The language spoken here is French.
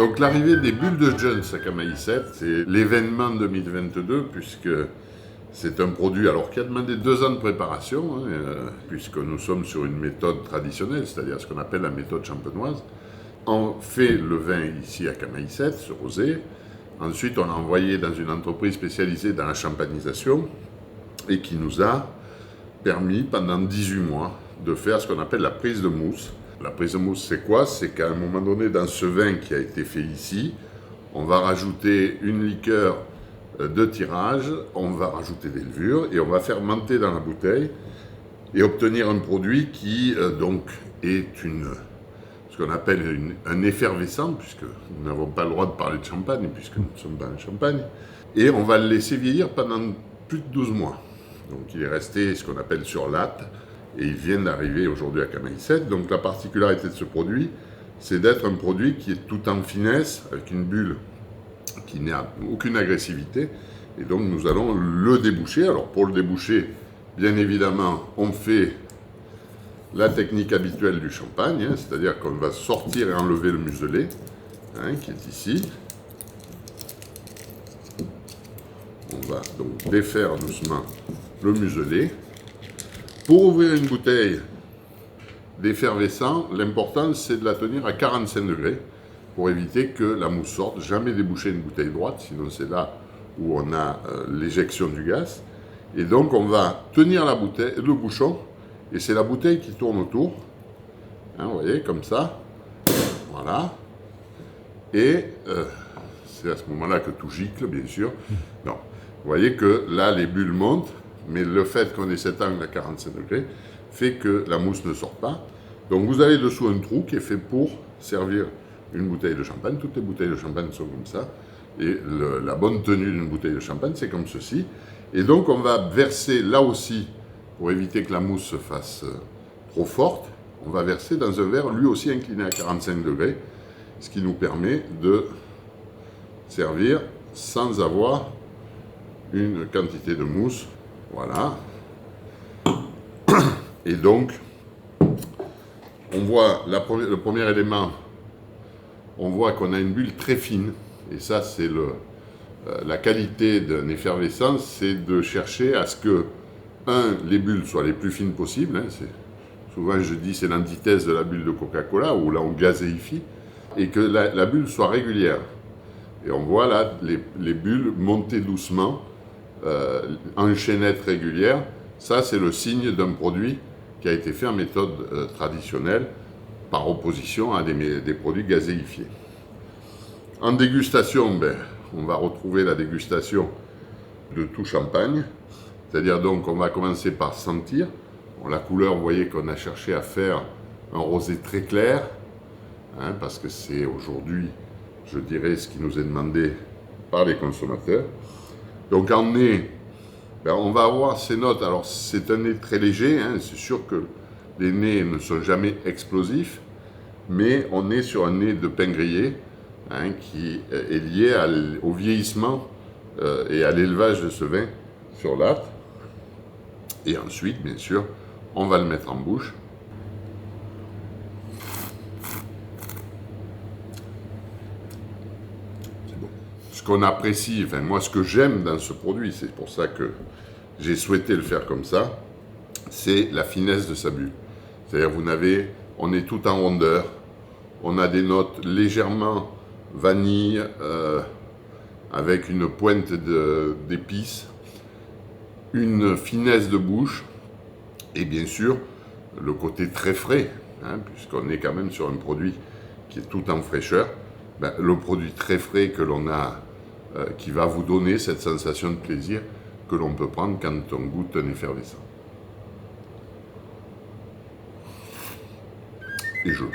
Donc l'arrivée des bulles de Jones à Camaï 7, c'est l'événement 2022 puisque c'est un produit alors qui a demandé 2 ans de préparation, puisque nous sommes sur une méthode traditionnelle, c'est-à-dire ce qu'on appelle la méthode champenoise. On fait le vin ici à Camaï 7, ce rosé. Ensuite, on l'a envoyé dans une entreprise spécialisée dans la champanisation et qui nous a permis pendant 18 mois de faire ce qu'on appelle la prise de mousse. La prise de mousse, c'est quoi? C'est qu'à un moment donné, dans ce vin qui a été fait ici, on va rajouter une liqueur de tirage, on va rajouter des levures et on va fermenter dans la bouteille et obtenir un produit qui donc est ce qu'on appelle un effervescent, puisque nous n'avons pas le droit de parler de champagne, puisque nous sommes dans le champagne, et on va le laisser vieillir pendant plus de 12 mois. Donc il est resté ce qu'on appelle sur latte, et il vient d'arriver aujourd'hui à Camaï 7. Donc la particularité de ce produit, c'est d'être un produit qui est tout en finesse, avec une bulle qui n'a aucune agressivité, et donc nous allons le déboucher. Alors pour le déboucher, bien évidemment, on fait la technique habituelle du champagne, c'est-à-dire qu'on va sortir et enlever le muselet, qui est ici. On va donc défaire doucement le muselet. Pour ouvrir une bouteille d'effervescent, l'important c'est de la tenir à 45 degrés pour éviter que la mousse sorte. Jamais déboucher une bouteille droite, sinon c'est là où on a l'éjection du gaz. Et donc on va tenir la bouteille, le bouchon, et c'est la bouteille qui tourne autour. Vous voyez, comme ça. Voilà. Et c'est à ce moment-là que tout gicle, bien sûr. Non. Vous voyez que là, les bulles montent, mais le fait qu'on ait cet angle à 45 degrés fait que la mousse ne sort pas. Donc vous avez dessous un trou qui est fait pour servir une bouteille de champagne. Toutes les bouteilles de champagne sont comme ça. Et la bonne tenue d'une bouteille de champagne, c'est comme ceci. Et donc on va verser là aussi, pour éviter que la mousse se fasse trop forte, on va verser dans un verre lui aussi incliné à 45 degrés, ce qui nous permet de servir sans avoir une quantité de mousse. Voilà. Et donc, on voit le premier élément, on voit qu'on a une bulle très fine, et ça c'est la qualité d'un effervescent, c'est de chercher à ce que, les bulles soient les plus fines possibles, souvent je dis c'est l'antithèse de la bulle de Coca-Cola, où là on gazéifie, et que la bulle soit régulière. Et on voit là les bulles monter doucement, en chaînette régulière. Ça c'est le signe d'un produit qui a été fait en méthode traditionnelle, par opposition à des produits gazéifiés. En dégustation, on va retrouver la dégustation de tout champagne. C'est-à-dire donc on va commencer par sentir. La couleur, vous voyez qu'on a cherché à faire un rosé très clair, parce que c'est aujourd'hui, je dirais, ce qui nous est demandé par les consommateurs. Donc en nez, on va avoir ces notes. Alors c'est un nez très léger, c'est sûr que les nez ne sont jamais explosifs, mais on est sur un nez de pain grillé, qui est lié au vieillissement et à l'élevage de ce vin sur latte. Et ensuite, bien sûr, on va le mettre en bouche. C'est bon. Ce qu'on apprécie, moi ce que j'aime dans ce produit, c'est pour ça que j'ai souhaité le faire comme ça, c'est la finesse de sa bulle. C'est-à-dire, on est tout en rondeur, on a des notes légèrement vanille, avec une pointe d'épices, une finesse de bouche, et bien sûr, le côté très frais, puisqu'on est quand même sur un produit qui est tout en fraîcheur, le produit très frais que l'on a, qui va vous donner cette sensation de plaisir que l'on peut prendre quand on goûte un effervescent. Et je bois.